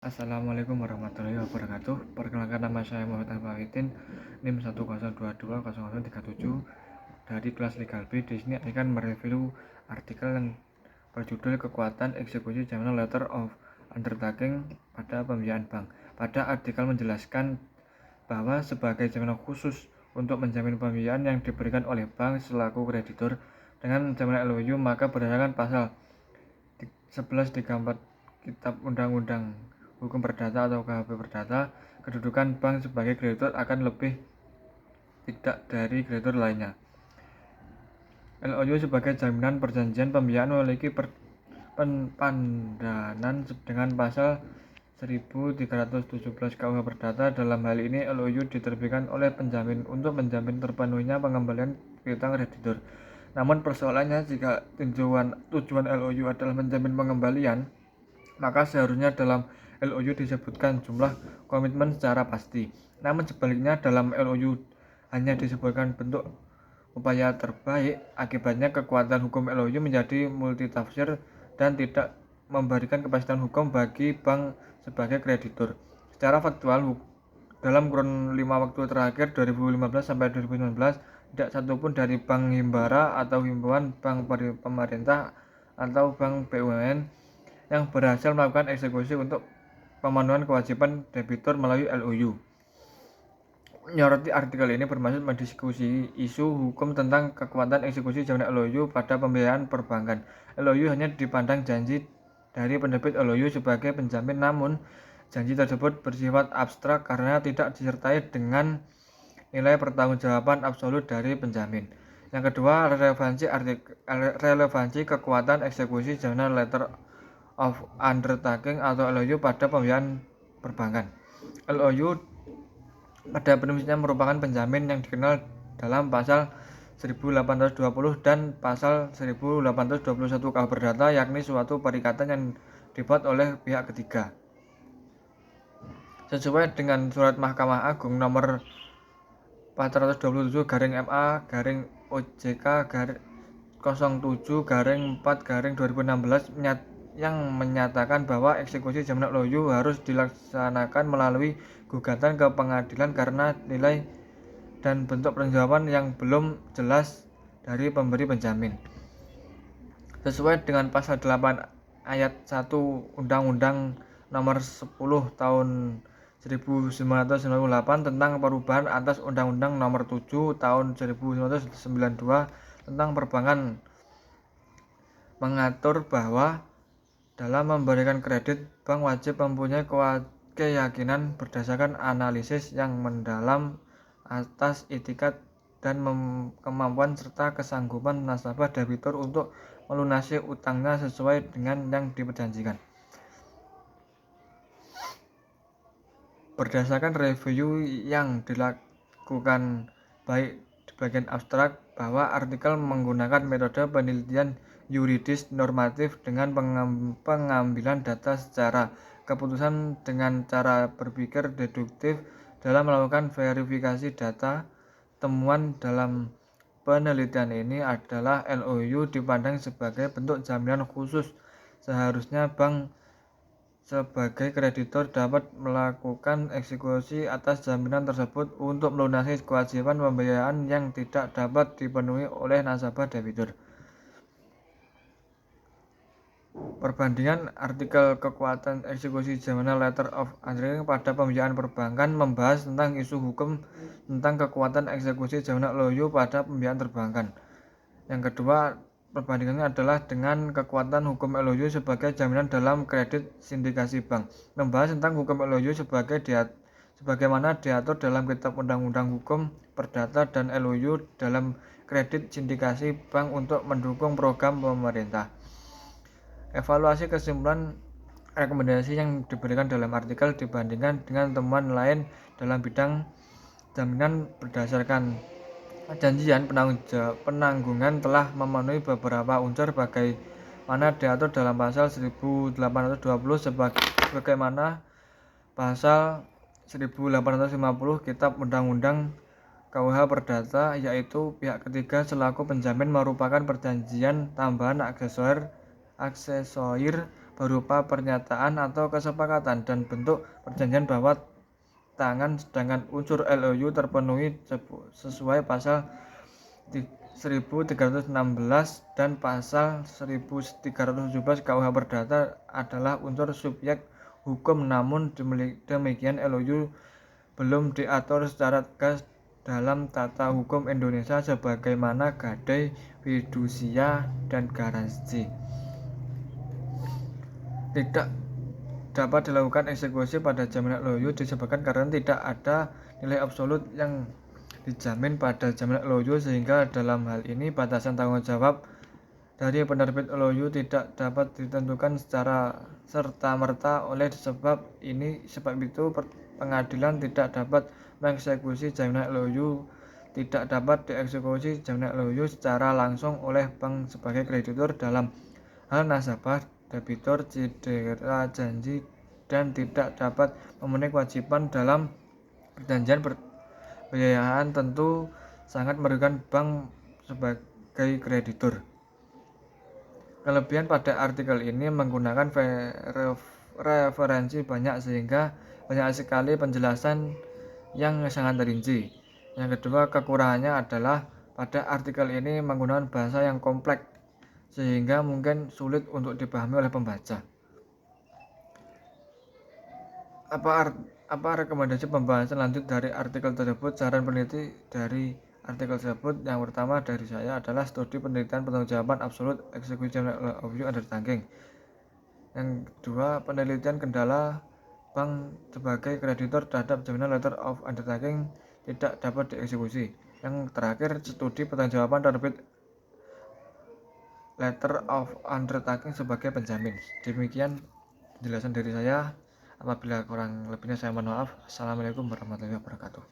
Assalamualaikum warahmatullahi wabarakatuh. Perkenalkan, nama saya Muhammad Alfawidin, NIM 102200037 dari kelas Legal B. Di sini akan mereview artikel yang berjudul Kekuatan Eksekusi Jaminan Letter of Undertaking pada Pembiayaan Bank. Pada artikel menjelaskan bahwa sebagai jaminan khusus untuk menjamin pembiayaan yang diberikan oleh bank selaku kreditur dengan jaminan LOU, maka berdasarkan pasal 11 34 Kitab Undang-Undang Hukum Perdata atau KHP Perdata, kedudukan bank sebagai kreditur akan lebih tidak dari kreditur lainnya. LOU sebagai jaminan perjanjian pembiayaan memiliki pandangan dengan pasal 1317 KUH Perdata. Dalam hal ini, LOU diterbitkan oleh penjamin untuk menjamin terpenuhinya pengembalian piutang kreditur. Namun persoalannya, jika tujuan LOU adalah menjamin pengembalian, maka seharusnya dalam LOU disebutkan jumlah komitmen secara pasti. Namun sebaliknya, dalam LOU hanya disebutkan bentuk upaya terbaik. Akibatnya kekuatan hukum LOU menjadi multitafsir dan tidak memberikan kepastian hukum bagi bank sebagai kreditur. Secara faktual, dalam kurun 5 waktu terakhir 2015 sampai 2019, tidak satupun dari bank himbara atau himbauan bank pemerintah atau bank BUMN yang berhasil melakukan eksekusi untuk pemenuhan kewajiban debitur melalui LOU. Menyoroti artikel ini bermaksud mendiskusi isu hukum tentang kekuatan eksekusi jaminan LOU pada pembiayaan perbankan. LOU hanya dipandang janji dari penerbit LOU sebagai penjamin, namun janji tersebut bersifat abstrak karena tidak disertai dengan nilai pertanggungjawaban absolut dari penjamin. Yang kedua, relevansi kekuatan eksekusi jaminan letter of undertaking atau LOU pada pembiayaan perbankan. LOU pada prinsipnya merupakan penjamin yang dikenal dalam pasal 1820 dan pasal 1821 KUH Perdata, yakni suatu perikatan yang dibuat oleh pihak ketiga. Sesuai dengan surat Mahkamah Agung nomor 427/MA/OJK/07/4/2016 yang menyatakan bahwa eksekusi jaminan LOU harus dilaksanakan melalui gugatan ke pengadilan karena nilai dan bentuk pertanggungjawaban yang belum jelas dari pemberi penjamin. Sesuai dengan pasal 8 ayat 1 Undang-Undang nomor 10 tahun 1998 tentang perubahan atas Undang-Undang nomor 7 tahun 1992 tentang perbankan mengatur bahwa dalam memberikan kredit, bank wajib mempunyai keyakinan berdasarkan analisis yang mendalam atas itikat dan kemampuan serta kesanggupan nasabah debitur untuk melunasi utangnya sesuai dengan yang diperjanjikan. Berdasarkan review yang dilakukan baik di bagian abstrak, bahwa artikel menggunakan metode penelitian yuridis normatif dengan pengambilan data secara keputusan dengan cara berpikir deduktif dalam melakukan verifikasi data. Temuan dalam penelitian ini adalah LOU dipandang sebagai bentuk jaminan khusus. Seharusnya bank sebagai kreditur dapat melakukan eksekusi atas jaminan tersebut untuk melunasi kewajiban pembiayaan yang tidak dapat dipenuhi oleh nasabah debitur. Perbandingan artikel kekuatan eksekusi jaminan letter of undertaking pada pembiayaan perbankan membahas tentang isu hukum tentang kekuatan eksekusi jaminan LOU pada pembiayaan perbankan. Yang kedua, perbandingannya adalah dengan kekuatan hukum LOU sebagai jaminan dalam kredit sindikasi bank. Membahas tentang hukum LOU sebagaimana diatur dalam Kitab Undang-Undang Hukum Perdata dan LOU dalam kredit sindikasi bank untuk mendukung program pemerintah. Evaluasi kesimpulan rekomendasi yang diberikan dalam artikel dibandingkan dengan temuan lain dalam bidang jaminan berdasarkan perjanjian penanggungan telah memenuhi beberapa unsur bagaimana diatur dalam pasal 1820 sebagaimana pasal 1850 Kitab Undang-Undang KUH Perdata, yaitu pihak ketiga selaku penjamin merupakan perjanjian tambahan aksesorir berupa pernyataan atau kesepakatan dan bentuk perjanjian bahwa tangan, sedangkan unsur LOU terpenuhi sesuai pasal 1316 dan pasal 1317 KUH Perdata adalah unsur subjek hukum, namun demikian LOU belum diatur secara tegas dalam tata hukum Indonesia sebagaimana gadai, fidusia, dan garansi. Tidak dapat dilakukan eksekusi pada jaminan LOU disebabkan karena tidak ada nilai absolut yang dijamin pada jaminan LOU, sehingga dalam hal ini batasan tanggung jawab dari penerbit LOU tidak dapat ditentukan secara serta-merta. Oleh sebab itu pengadilan tidak dapat mengeksekusi jaminan LOU. Tidak dapat dieksekusi jaminan LOU secara langsung oleh bank sebagai kreditur dalam hal nasabah, debitur, cedera janji, dan tidak dapat memenuhi kewajiban dalam perjanjian pembiayaan. Tentu sangat merugikan bank sebagai kreditur. Kelebihan pada artikel ini menggunakan referensi banyak sehingga banyak sekali penjelasan yang sangat rinci. Yang kedua, kekurangannya adalah pada artikel ini menggunakan bahasa yang kompleks sehingga mungkin sulit untuk dipahami oleh pembaca. Apa rekomendasi pembahasan lanjut dari artikel tersebut? Saran peneliti dari artikel tersebut yang pertama dari saya adalah studi penelitian pertanggungjawaban absolut eksekusi jaminan LOU undertaking. Yang kedua, penelitian kendala bank sebagai kreditur terhadap jaminan letter of undertaking tidak dapat dieksekusi. Yang terakhir, studi pertanggungjawaban terbit letter of undertaking sebagai penjamin. Demikian penjelasan dari saya. Apabila kurang lebihnya saya mohon maaf. Assalamualaikum warahmatullahi wabarakatuh.